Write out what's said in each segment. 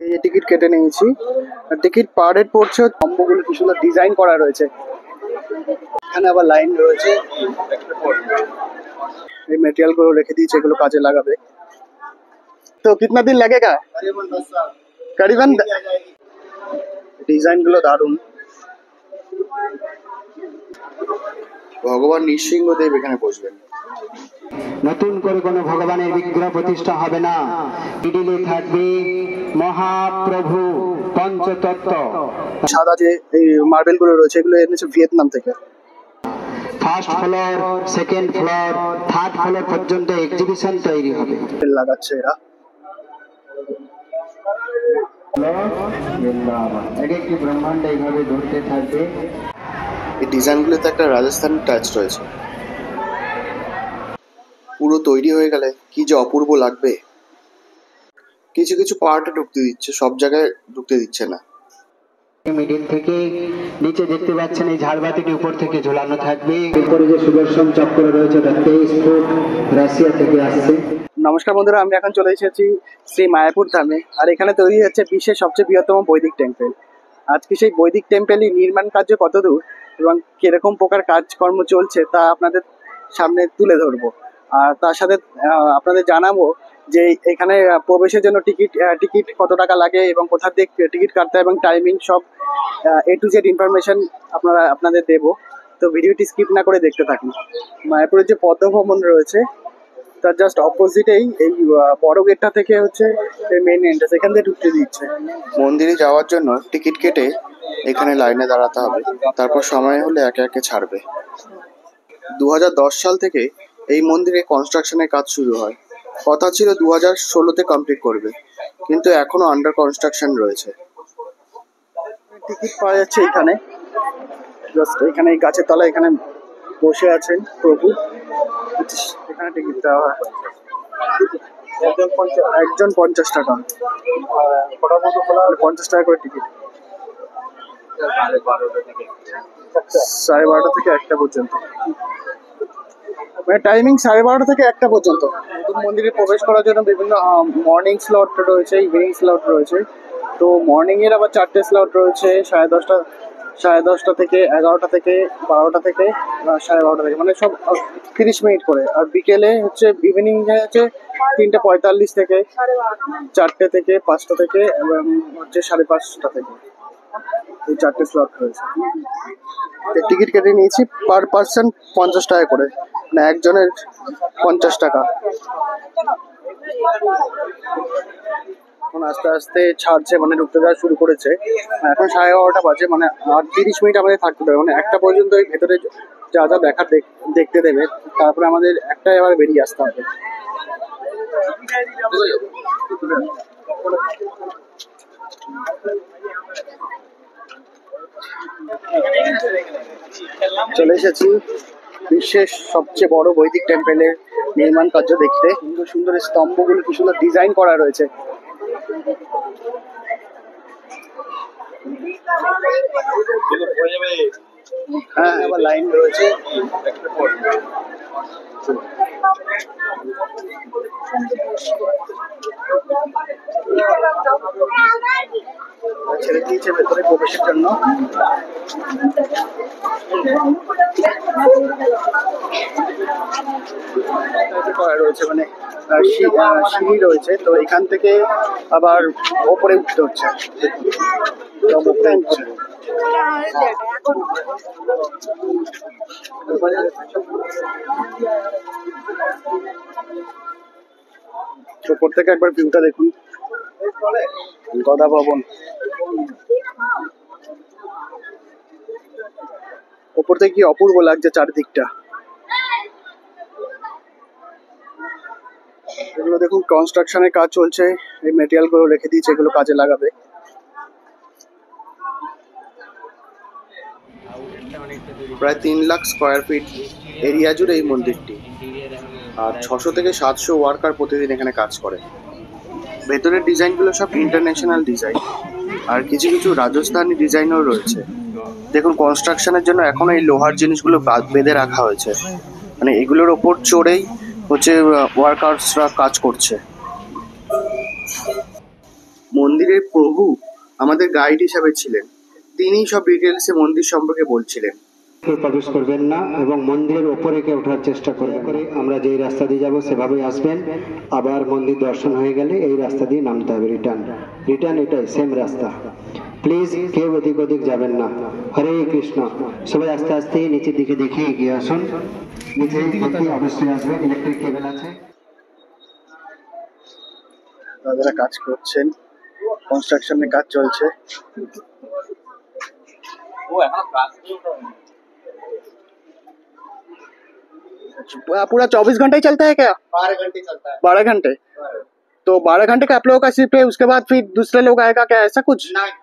এই টিকিট কেটে নিয়েছি। টিকিট পার হেড পড়ছে, স্তম্ভগুলো কি সুন্দর ডিজাইন করা রয়েছে, এখানে আবার লাইন রয়েছে। এই মেটেরিয়াল গুলো রেখে দিয়েছে, এগুলো কাজে লাগাবে। তো কিতনা দিন লাগেগা? করিবন। ডিজাইন গুলো দারুণ। ভগবান নৃসিংহদেব এখানে বসবেন। নতুন করে কোনো ভগবানের বিগ্রহ প্রতিষ্ঠা হবে না, মিডিলে থাকবে মহাপ্রভু পঞ্চতত্ত্ব। সাদা যে এই মার্বেল গুলো রয়েছে, এগুলো এনেছে ভিয়েতনাম থেকে। First floor, second floor, third floor পর্যন্ত এক্সিবিশন তৈরি হবে। লাগাচ্ছে এরা। এক একটি ব্রহ্মাণ্ড এইভাবে ঘুরতে থাকবে। এই ডিজাইনগুলোতে একটা রাজস্থানি টাচ রয়েছে। পুরো তৈরি হয়ে গেলে কি যে অপূর্ব লাগবে। কিছু কিছু পার্টে ঢুকতে দিচ্ছে, সব জায়গায় ঢুকতে দিচ্ছে না। মিডিল থেকে নিচে দেখতে পাচ্ছেন এই ঝাড়বাতিটি উপর থেকে ঝোলানো থাকবে। উপরে যে সুদর্শন চক্র রয়েছে ওটা 23 ফুট রাশিয়া থেকে আসছে। নমস্কার বন্ধুরা, আমি এখন চলে এসেছি শ্রী মায়াপুর ধামে। আর এখানে তৈরি হচ্ছে বিশ্বের সবচেয়ে বৃহত্তম বৈদিক টেম্পেল। আজকে সেই বৈদিক টেম্পেলই নির্মাণ কার্য কতদূর এবং কিরকম প্রকার কাজকর্ম চলছে তা আপনাদের সামনে তুলে ধরবো। আর তার সাথে আপনাদের জানাবো যে এখানে প্রবেশের জন্য টিকিট কত টাকা লাগে এবং কোথা দিয়ে টিকিট কাটতে হয় এবং টাইমিং সব A to Z ইনফরমেশন আপনাদের দেবো। তো ভিডিওটি স্কিপ না করে দেখতে থাকুন। মায়াপুরের যে পদ্মভবন রয়েছে তার জাস্ট অপোজিটেই এই বড় গেটটা থেকে হচ্ছে মেইন এন্ট্রেন্স, এখান থেকে ঢুকতে দিচ্ছে। মন্দিরে যাওয়ার জন্য টিকিট কেটে এখানে লাইনে দাঁড়াতে হবে, তারপর সময় হলে একে একে ছাড়বে। 2010 সাল থেকে এই মন্দিরে কনস্ট্রাকশনের কাজ শুরু হয়। কথা ছিল 2016-তে কমপ্লিট করবে, কিন্তু এখনো আন্ডার কনস্ট্রাকশন রয়েছে। টিকিট পাওয়া যাচ্ছে এখানে, জাস্ট এখানে এই গাছের তলায় এখানে বসে আছেন প্রভু। এখানে টিকিট দেওয়া হয় একজন 50 টাকা, 50 টাকা করে টিকিট। 12:30 থেকে 1টা পর্যন্ত, মানে টাইমিং 12:30 থেকে 1টা পর্যন্ত। মন্দিরে প্রবেশ করার জন্য বিভিন্ন মর্নিং স্লট রয়েছে, ইভিনিং স্লট রয়েছে। তো মর্নিং এর আবার 4টে স্লট রয়েছে, 10:30 থেকে 11টা থেকে 12টা থেকে 12:30 থেকে, মানে সব 30 মিনিট করে। আর বিকেলে হচ্ছে ইভিনিং হচ্ছে 3:45 থেকে 4টে থেকে 5টা থেকে এবং হচ্ছে 5:30 থেকে। এই 4টে স্লট রয়েছে। টিকিট কেটে নিয়েছি পার পার্সন 50 টাকা করে, মানে একজনের 50 টাকা। এখন আস্তে আস্তে ছাড়ছে, মানে ঢুকতে দেওয়া শুরু করেছে। এখন 11:30 বাজে, মানে আর 30 মিনিট আমাদের থাকতে হবে, মানে 1টা পর্যন্ত এই ভেতরে যা যা দেখার দেখতে দেবে, তারপরে আমাদের 1টায় আবার বেরিয়ে আসতে হবে। চলে এসেছি বিশ্বের সবচেয়ে বড় বৈদিক টেম্পেলের নির্মাণ কার্য দেখতে। সুন্দর সুন্দর স্তম্ভগুলো কি সুন্দর ডিজাইন করা রয়েছে। হ্যাঁ, আবার লাইন রয়েছে। ছেড়ে দিয়েছে ভেতরে প্রবেশের জন্য। রয়েছে মানে সিঁড়ি রয়েছে, তো এখান থেকে আবার ওপরে উঠতে হচ্ছে। উপর থেকে একবার ভিউটা দেখুন, গদা ভবন। উপর থেকে কি অপূর্ব লাগছে চারিদিকটা। এগুলো দেখুন, কনস্ট্রাকশনের কাজ চলছে। এই মেটেরিয়াল গুলো রেখে দিয়েছে, এগুলো কাজে লাগাবে। প্রায় 3 লাখ স্কোয়ার ফিট এরিয়া জুড়ে এই মন্দিরটি, আর 600 থেকে 700 ওয়ার্কার প্রতিদিন এখানে কাজ করে। ভেতরের ডিজাইনগুলো সব ইন্টারন্যাশনাল ডিজাইন, আর কিছু কিছু রাজস্থানি ডিজাইনও রয়েছে। দেখুন, কনস্ট্রাকশনের জন্য এখন এই লোহার জিনিসগুলো বেঁধে রাখা হয়েছে, মানে এগুলোর ওপর চড়েই হচ্ছে ওয়ার্কার্সরা কাজ করছে। মন্দিরের প্রভু আমাদের গাইড হিসাবে ছিলেন, তিনিই সব ডিটেলসে মন্দির সম্পর্কে বলছিলেন। কেউ প্রবেশ করবেন না এবং মন্দিরের ওপরে কেউ ওঠার চেষ্টা করবেন করে আমরা যেই রাস্তা দিয়ে যাব সেভাবেই আসবেন। আবার মন্দির দর্শন হয়ে গেলে এই রাস্তা দিয়ে নামতে হবে, রিটার্ন এটাই সেম রাস্তা। প্লিজ কেউ এদিক ওদিক যাবেন না। হরে কৃষ্ণ। সবাই আস্তে আস্তে নিচের দিকে দেখে এগিয়ে আসুন। নিচে অবশ্যই আসবেন, ইলেকট্রিক কেবল আছে। দাদারা কাজ করছেন, কনস্ট্রাকশনের কাজ চলছে। पूरा 24 घंटे ही चलता है क्या? 12 घंटे चलता है। 12 घंटे। तो 12 घंटे का आप लोगों का शिफ्ट है, उसके बाद फिर दूसरे लोग आएगा क्या, ऐसा कुछ? नहीं,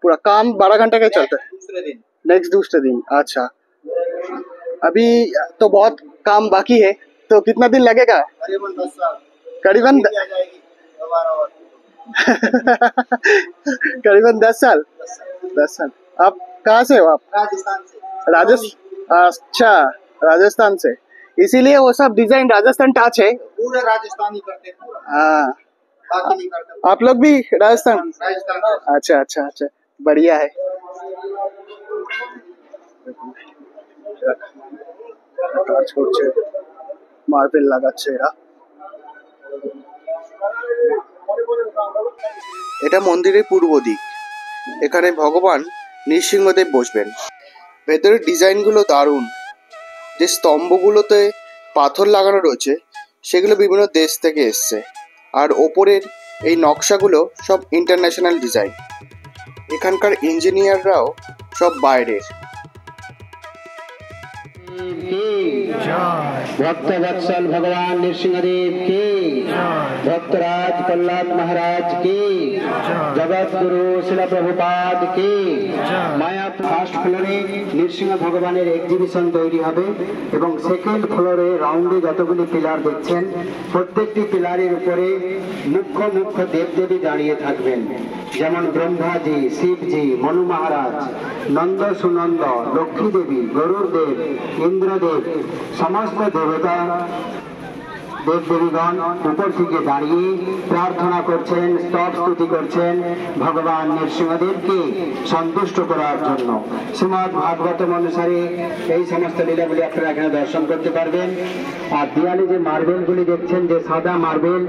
पूरा काम 12 घंटे का ही चलता है, दूसरे दिन। नेक्स्ट दूसरे दिन। अच्छा, अभी तो बहुत काम बाकी है, तो कितना दिन लगेगा? करीबन 10 साल करीबन आ जाएगी दोबारा। और करीबन 10 साल। 10 साल। आप कहाँ से हो? आप राजस्थान से। राजस्थान। अच्छा, राजस्थान से, इसीलिए वो सब डिजाइन राजस्थान टच है। पूरा राजस्थानी करते हैं, हाँ, बाकी नहीं करते। आप लोग भी राजस्थान? राजस्थान। अच्छा अच्छा अच्छा, बढ़िया है। কাজ করছে, মার্বেল লাগাচ্ছে এরা। এটা মন্দিরের পূর্ব দিক। এখানে ভগবান নৃসিংহদেব বসবেন। ভেতরের ডিজাইনগুলো দারুণ। যে স্তম্ভগুলোতে পাথর লাগানো রয়েছে সেগুলো বিভিন্ন দেশ থেকে এসছে, আর ওপরের এই নকশাগুলো সব ইন্টারন্যাশনাল ডিজাইন। এখানকার ইঞ্জিনিয়াররাও সব বাইরের। ভক্ত বৎসল ভগবান নৃসিংহদেব কি, ভক্তরাজ প্রহ্লাদ মহারাজ কি, জগৎগুরু শিল প্রভুপাদ কি। মায়া ফার্স্ট ফ্লোরে নৃসিংহ ভগবানের এক্সিবিশন তৈরি হবে এবং সেকেন্ড ফ্লোরে রাউন্ডে যতগুলি পিলার দেখছেন প্রত্যেকটি পিলারের উপরে মুখ্য মুখ্য দেবদেবী দাঁড়িয়ে থাকবেন, যেমন ব্রহ্মাজি, শিবজি, মনু মহারাজ, নন্দ সুনন্দ, লক্ষ্মী দেবী, গরুর দেব, ইন্দ্রদেব, সমস্ত দেবতা দেবদেবীগণ উপর থেকে দাঁড়িয়ে প্রার্থনা করছেন, স্তব স্তুতি করছেন ভগবান নৃসিংহদেবকে সন্তুষ্ট করার জন্য। শ্রীমদ্ ভাগবতম অনুসারে এই সমস্ত লীলাগুলি আপনারা এখানে দর্শন করতে পারবেন। আর দেয়ালে যে মার্বেলগুলি দেখছেন, যে সাদা মার্বেল,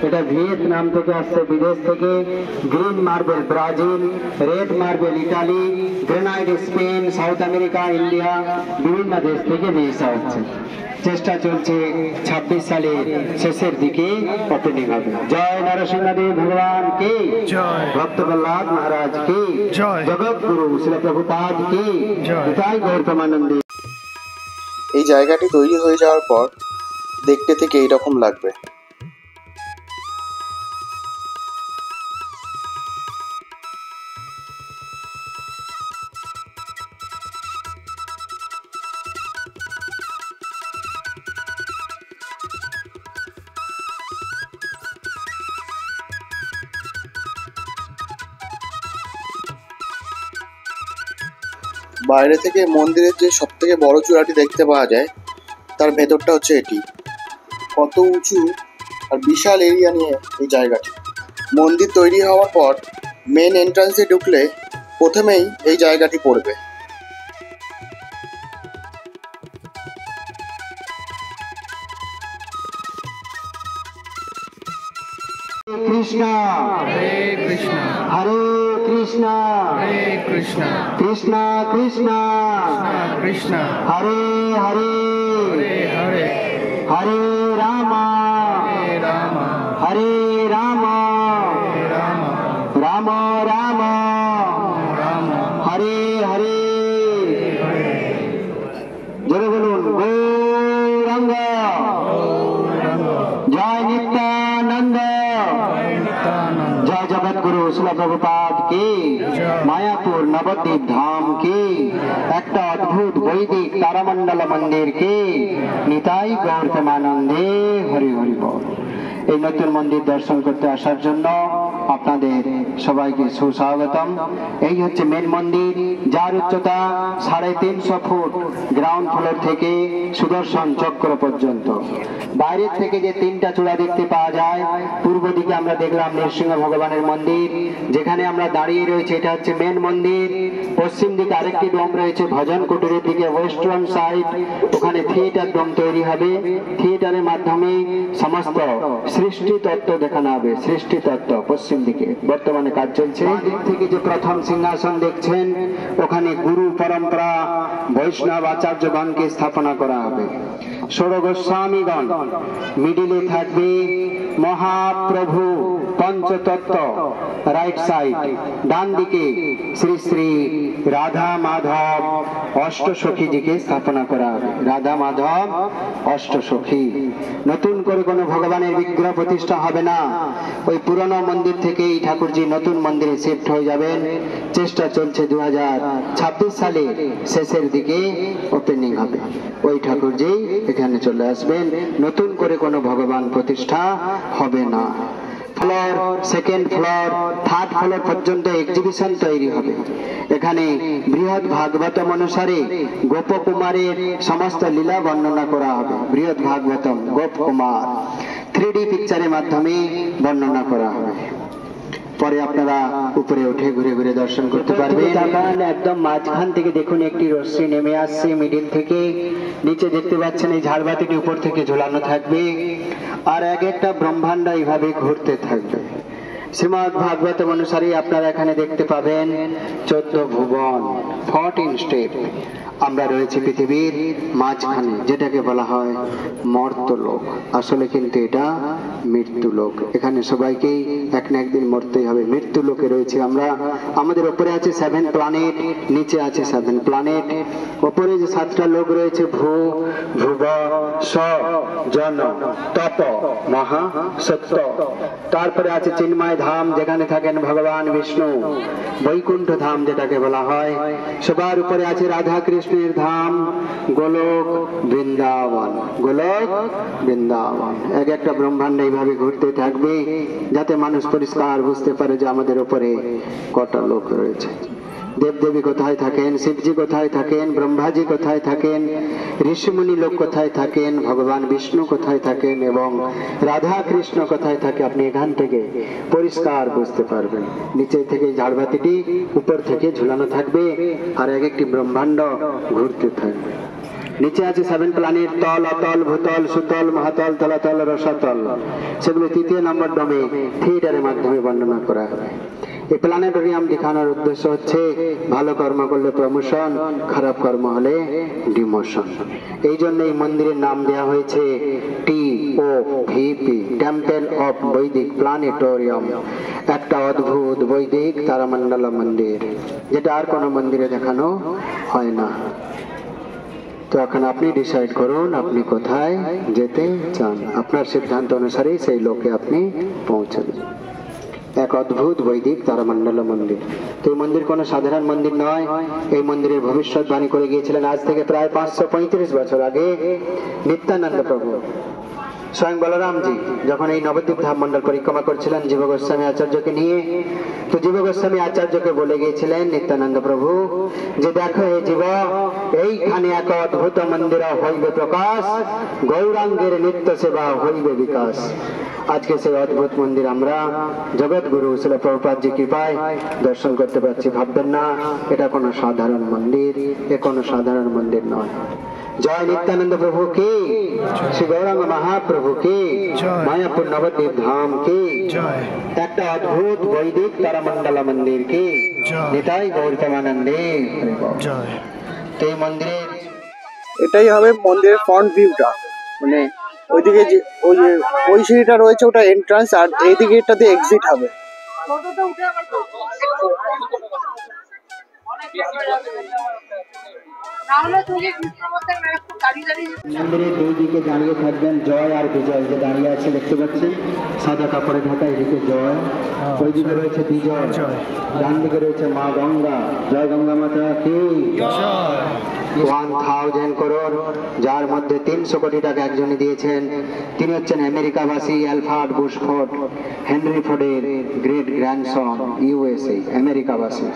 এটা ভিয়েতনাম থেকে আসছে, বিদেশ থেকে। Green marble Brazil, red marble Italy, granite Spain, south America, India, বিভিন্ন দেশ থেকে নিয়ে আসা হচ্ছে। চেষ্টা চলছে 26 সালের শেষের দিকে ওপেনিং হবে। জয় নরসিংহদেব ভগবান কি জয়, ভক্ত প্রহ্লাদ মহারাজ কি জয়, জগৎগুরু শিল প্রভুপাদ কি জয়, তাই গৌতমানন্দী। এই জায়গাটি তৈরি হয়ে যাওয়ার পর দেখতে থেকে এইরকম লাগবে। বাইরে থেকে মন্দিরের যে সব থেকে বড় চূড়াটি দেখতে পাওয়া যায় তার ভেতরটা হচ্ছে এটি। কত উঁচু আর বিশাল এরিয়া নিয়ে এই জায়গাটি। মন্দির তৈরি হওয়ার পর মেন এন্ট্রান্সে ঢুকলে প্রথমেই এই জায়গাটি পড়বে। কৃষ্ণ হরে কৃষ্ণ, হরে কৃষ্ণ হরে কৃষ্ণ, কৃষ্ণ কৃষ্ণ কৃষ্ণ, হরে হরে হরে, হরে রাম রাম, হরে রাম রাম, রাম রাম রাম, হরে হরে। জোরে বলুন গৌরাঙ্গ, জয় নিত্যানন্দ, জয় জগৎগুরু শিল প্রভুপাদ কি, মায়াপুর নবদ্বীপ ধাম কি, একটা অদ্ভুত বৈদিক তারামণ্ডল মন্দির কি, নিতাই গৌর প্রেমানন্দে হরি হরি বল। এই নতুন মন্দির দর্শন করতে আসার জন্য আপনাদের সবাইকে সুস্বাগতম। এই হচ্ছে মেন মন্দির, যার উচ্চতা 350 ফুট, গ্রাউন্ড ফ্লোর থেকে সুদর্শন চক্র পর্যন্ত। বাইরের থেকে যে 3টা চূড়া দেখতে পাওয়া যায়, পূর্ব দিকে আমরা দেখলাম নৃসিংহ ভগবানের মন্দির, যেখানে আমরা দাঁড়িয়ে রয়েছে এটা হচ্ছে মেন মন্দির। পশ্চিম দিকে আরেকটি ডোম রয়েছে ভজন কুটিরের দিকে, ওয়েস্টার্ন সাইড, ওখানে থিয়েটার ডোম তৈরি হবে। থিয়েটারের মাধ্যমে সমস্ত সৃষ্টি তত্ত্ব দেখানো হবে। সৃষ্টি তত্ত্ব পশ্চিম দিকে বর্তমানে কাজ চলছে। দিক থেকে যে প্রথম সিংহাসন দেখছেন, ওখানে গুরু পরম্পরা বৈষ্ণব আচার্যগণকে স্থাপনা করা হবে। ষোড় গোস্বামীগণ, মিডিলে থাকবে মহাপ্রভু পঞ্চতত্ত্ব, রাইট সাইড। ডান দিকে শ্রী শ্রী রাধা মাধব অষ্টসখীজিকে স্থাপনা করা হবে। রাধা মাধব অষ্টসখী। নতুন করে কোনো ভগবানের বিগ্রহ প্রতিষ্ঠা হবে না। ওই পুরনো মন্দির থেকে এই ঠাকুরজি নতুন মন্দিরে শিফট হয়ে যাবেন। চেষ্টা চলছে 2026 সালে শেষের দিকে ওপেনিং হবে। ওই ঠাকুরজি এখানে চলে আসবেন, নতুন করে কোনো ভগবান প্রতিষ্ঠা হবে না। Floor, second floor, third floor পর্যন্ত এক্সিবিশন তৈরি হবে। এখানে বৃহৎ ভাগবতম অনুসারে গোপকুমারের সমস্ত লীলা বর্ণনা করা হবে। বৃহৎ ভাগবতম গোপকুমার 3D পিকচারের মাধ্যমে বর্ণনা করা হবে। পরে আপনারা উপরে উঠে ঘুরে ঘুরে দর্শন করতে পারবেন। একদম মাঝখান থেকে দেখুন একটি রশ্মি নেমে আসছে মিডিল থেকে। নিচে দেখতে পাচ্ছেন এই ঝাড়বাতিটি উপর থেকে ঝোলানো থাকবে, আর এক একটা ব্রহ্মাণ্ড এইভাবে ঘুরতে থাকবে। শ্রীমদ্ ভাগবতম অনুসারে আপনারা এখানে দেখতে পাবেন 14 ভুবন, 14 স্টেপ। আমরা রয়েছে পৃথিবীর মাঝখানে, যেটাকে বলা হয় মর্তলোক। আসলে কিন্তু এটা মৃত্যুলোক। এখানে সবাইকেই এক না একদিন মরতেই হবে। মৃত্যুলোকে রয়েছে আমরা। আমাদের উপরে আছে 7 প্ল্যানেট, নিচে আছে 7 প্ল্যানেট। উপরে যে 7টা লোক রয়েছে, ভূ, ভুব, স, জন, তপ, মহা, সত্য। তারপরে আছে চিন্ময় ধাম, যেখানে থাকেন ভগবান বিষ্ণু। বৈকুণ্ঠ ধাম যেটাকে বলা হয়। সবার উপরে আছে রাধা কৃষ্ণের ধাম, গোলক, বৃন্দাবন। গোলক, বৃন্দাবন। এক একটা ব্রহ্মাণ্ড এইভাবে ঘুরতে থাকবে, যাতে মানুষ পরিষ্কার বুঝতে পারে যে আমাদের উপরে কটা লোক রয়েছে। দেবদেবী কোথায় থাকেন, শিবজি কোথায় থাকেন, ব্রহ্মাজি কোথায় থাকেন, ঋষিমুনি লোক কোথায় থাকেন, ভগবান বিষ্ণু কোথায় থাকেন এবং রাধা কৃষ্ণ কোথায় থাকে, আপনি এখান থেকে পরিষ্কার বুঝতে পারবেন। নিচে থেকে ঝাড়বাতিটি উপর থেকে ঝুলানো থাকবে, আর এক একটি ব্রহ্মাণ্ড ঘুরতে থাকবে। নিচে আছে 7 প্ল্যানেট, তল, অতল, ভূতল, সুতল, মহাতল, তলাতল, রসাতল। সেগুলো 3য় নম্বর ডোমে থিয়েটারের মাধ্যমে বর্ণনা করা হবে। এই প্ল্যানেটোরিয়াম দেখানোর উদ্দেশ্য হচ্ছে ভালো কর্ম করলে প্রমোশন, খারাপ কর্ম হলে ডিমোশন। এই জন্য এই মন্দিরের নাম দেওয়া হয়েছে TOVP, টেম্পল অফ বৈদিক প্ল্যানেটোরিয়াম। একটা অদ্ভুত বৈদিক তারামণ্ডল মন্দির, যেটা আর কোনো মন্দিরে দেখানো হয় না। তো এখন আপনি ডিসাইড করুন আপনি কোথায় যেতে চান। আপনার সিদ্ধান্ত অনুসারে সেই লোকে আপনি পৌঁছাবেন। এক অদ্ভুত বৈদিক তারামণ্ডল মন্দির। তো এই মন্দির কোনো সাধারণ মন্দির নয়। এই মন্দিরের ভবিষ্যৎবাণী করে গিয়েছিলেন আজ থেকে প্রায় 535 বছর আগে নিত্যানন্দ প্রভু। স্বয়ং বলরামজি যখন এই নবদ্বীপ ধাম মন্ডল পরিক্রমা করছিলেন জীব গোস্বামী আচার্যকে নিয়ে, তো জীব গোস্বামী আচার্যকে বলে গিয়েছিলেন নিত্যানন্দ প্রভু যে দেখো হে জীব, এইখানে এক অদ্ভুত মন্দির হইবে প্রকাশ, গৌরাঙ্গের নিত্য সেবা হইবে বিকাশ। আজকে সেই অদ্ভুত মন্দির আমরা জগৎগুরু শ্রীল প্রভুপাদজি কৃপায় দর্শন করতে পারছি। ভাববেন না এটা কোনো সাধারণ মন্দির, এ কোনো সাধারণ মন্দির নয়। জয় নিত্যানন্দ প্রভু কি, শ্রী গৌরাঙ্গ মহাপ্রভু কি, মায়াপুর নবদ্বীপ ধাম কি, একটা অদ্ভুত বৈদিক তারামণ্ডল মন্দির কি, নিতাই গৌর প্রেমানন্দে। তো এই মন্দিরের এটাই হবে মন্দিরের ফ্রন্ট ভিউটা। মানে ওইদিকে যে ওই সিঁড়িটা রয়েছে ওটা এন্ট্রান্স, আর এইদিকে এটাতে এক্সিট হবে। মন্দিরের দুই দিকে দাঁড়িয়ে থাকবেন জয় আর বিজয়, যে দাঁড়িয়ে আছে দেখতে পাচ্ছেন সাদা কাপড়ে ঢাকা, এদিকে জয়, ওই দিকে রয়েছে বিজয়, ডান দিকে রয়েছে মা গঙ্গা। জয় গঙ্গা মাতা কি 1000 করোড়, যার মধ্যে 300 কোটি টাকা একজনই দিয়েছেন। তিনি হচ্ছেন আমেরিকাবাসী অ্যালফ্রেড বুশ ফোর্ড, হেনরি ফোর্ডের গ্রেট গ্র্যান্ডসন, ইউএসএ আমেরিকাবাসী,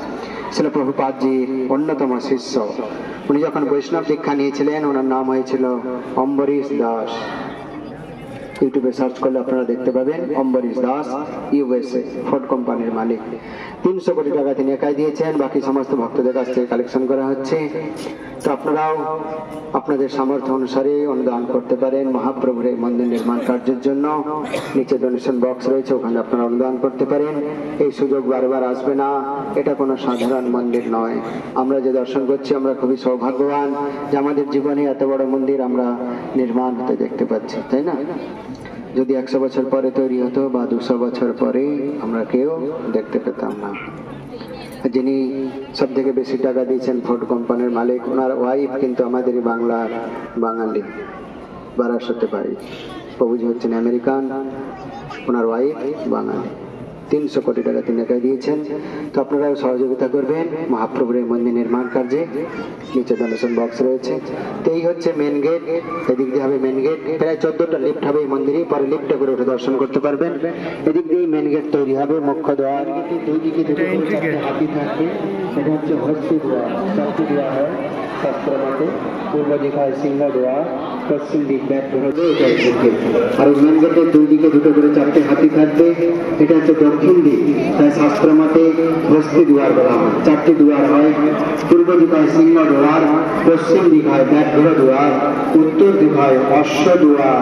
ছিল প্রভুপাদজির অন্যতম শিষ্য। উনি যখন বৈষ্ণব দীক্ষা নিয়েছিলেন ওনার নাম হয়েছিল অম্বরীশ দাস। ইউটিউবে সার্চ করলে আপনারা দেখতে পাবেন অম্বরীশ দাস, ইউএসএ ফোর্ড কোম্পানির মালিক। 300 কোটি টাকা তিনি একাই দিয়েছেন, বাকি সমস্ত ভক্তদের কাছ থেকে কালেকশন করা হচ্ছে। তো আপনারাও আপনাদের সামর্থ্য অনুসারে অনুদান করতে পারেন মহাপ্রভুর এই মন্দির নির্মাণ কার্যের জন্য। নিচে ডোনেশন বক্স রয়েছে, ওখানে আপনারা অনুদান করতে পারেন। এই সুযোগ বারবার আসবে না, এটা কোনো সাধারণ মন্দির নয়। আমরা যে দর্শন করছি আমরা খুবই সৌভাগ্যবান যে আমাদের জীবনে এত বড় মন্দির আমরা নির্মাণ হতে দেখতে পাচ্ছি, তাই না? যদি 100 বছর পরে তৈরি হতো বা 200 বছর পরে আমরা কেউ দেখতে পেতাম না। যিনি সব থেকে বেশি টাকা দিয়েছেন ফোর্ড কোম্পানির মালিক, ওনার ওয়াইফ কিন্তু আমাদেরই বাংলার বাঙালি, বারাসতে বাড়ি। প্রভুজি হচ্ছেন আমেরিকান, ওনার ওয়াইফ বাঙালি। 300 কোটি টাকা তিনি একাই দিয়েছেন। তো আপনারাও সহযোগিতা করবেন মহাপ্রভুর এই মন্দির নির্মাণ কার্যে। নিচে ডোনেশন বক্স রয়েছে। তো এই হচ্ছে মেন গেট, এদিক দিয়ে হবে মেন গেট। প্রায় 14টা লিফট হবে এই মন্দিরে, পরে লিফটে করে উঠে দর্শন করতে পারবেন। এদিক দিয়ে মেন গেট তৈরি হবে, মুখ্য দ্বার। দুই দিকে দুটো করে চারটে হাতি থাকবে। এটা হচ্ছে হস্তি দ্বার, 4টি দ্বার হয় শাস্ত্র মতে। পূর্ব দিক হয় সিংহ দ্বার, পশ্চিম দিক ব্যাক ধরবে, এটা হচ্ছে। আর এই মেন গেটের দুই দিকে দুটো করে চারটে হাতি থাকবে। এটা হচ্ছে দক্ষিণ দিক, তাই শাস্ত্র মতে হস্তি দুয়ার বলা হয়। 4টি দুয়ার হয়, পূর্ব দিক হয় সিংহ দুয়ার, পশ্চিম দিক হয় ব্যাঘ্র দুয়ার, উত্তর দিক হয় অশ্ব দুয়ার,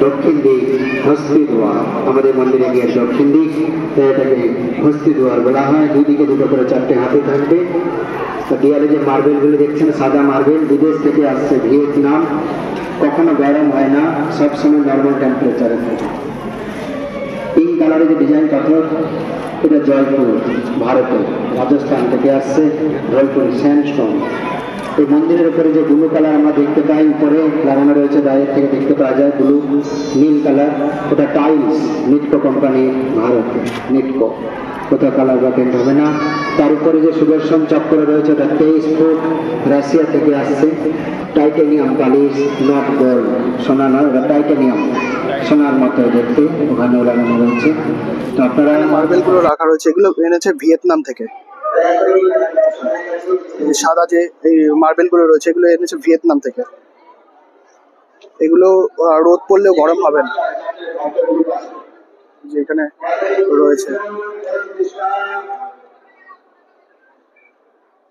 দক্ষিণ দিক হস্তি দুয়ার। আমাদের মন্দিরে গিয়ে দক্ষিণ দিক, তাই এটাকে হস্তি দুয়ার বলা হয়। দুদিকে দুটো করে চারটে হাতি থাকবে। দেয়ালে যে মার্বেল গুলো দেখছেন সাদা মার্বেল, বিদেশ থেকে আসছে, ভিয়েতনাম, কখনো গরম হয় না, সবসময় নর্মাল টেম্পারেচারে থাকে। পিঙ্ক কালারের যে ডিজাইন পাথর, এটা জয়পুর, ভারতে, রাজস্থান থেকে আসছে, জয়পুর স্যান্ডস্টোন। এই মন্দিরের উপরে যে ব্লু কালার আমরা দেখতে পাই উপরে লাগানো রয়েছে, বাইরে থেকে দেখতে পাওয়া যায় ব্লু নীল কালার, ওটা টাইলস, নিটকো কোম্পানি, ভারত, নিটকো, কোথাও কালার বা পেন্ট হবে না। তার উপরে যে সুদর্শন চক্র রয়েছে ওটা 23 ফুট, রাশিয়া থেকে আসছে। টাইটেনিয়াম পালিশ, নট গোল্ড, সোনা নয়, ওটা টাইটেনিয়াম, সোনার মতো দেখতে, ওখানে লাগানো রয়েছে। তো আপনারা মার্বেল গুলো রাখা রয়েছে, এগুলো এনেছে ভিয়েতনাম থেকে। এই সাদা যে এই মার্বেল গুলো রয়েছে এগুলো এনেছে ভিয়েতনাম থেকে। এগুলো রোদ পড়লেও গরম হবে না, যে এখানে রয়েছে।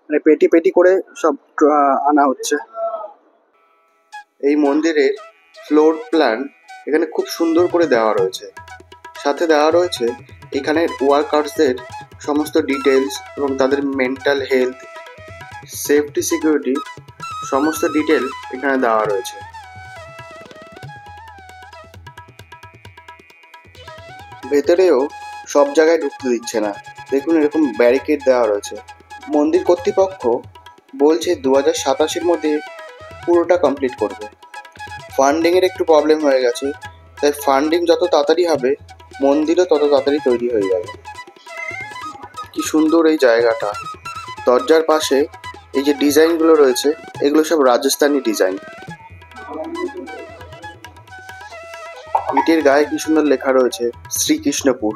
মানে পেটি পেটি করে সব আনা হচ্ছে। এই মন্দিরের ফ্লোর প্ল্যান এখানে খুব সুন্দর করে দেওয়া রয়েছে। সাথে দেওয়া রয়েছে এখানের ওয়ার্কার্সদের সমস্ত ডিটেলস এবং তাদের মেন্টাল হেলথ, সেফটি, সিকিউরিটি সমস্ত ডিটেল এখানে দেওয়া রয়েছে। ভেতরেও সব জায়গায় ঢুকতে দিচ্ছে না, দেখুন এরকম ব্যারিকেড দেওয়া রয়েছে। মন্দির কর্তৃপক্ষ বলছে 2087-এর মধ্যে পুরোটা কমপ্লিট করবে। ফান্ডিংয়ের একটু প্রবলেম হয়ে গেছে, তাই ফান্ডিং যত তাড়াতাড়ি হবে মন্দিরও তত তাড়াতাড়ি তৈরি হয়ে যাবে। কি সুন্দর এই জায়গাটা। দরজার পাশে এই যে ডিজাইনগুলো রয়েছে এগুলো সব রাজস্থানি ডিজাইন। ইটের গায়ে কি সুন্দর লেখা রয়েছে শ্রীকৃষ্ণপুর।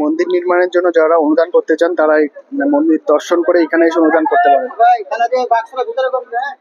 মন্দির নির্মাণের জন্য যারা অনুদান করতে চান তারা মন্দির দর্শন করে এখানে এসে অনুদান করতে পারেন। ভাই খেলা দিয়ে বাক্সটা ভিতরে করবে হ্যাঁ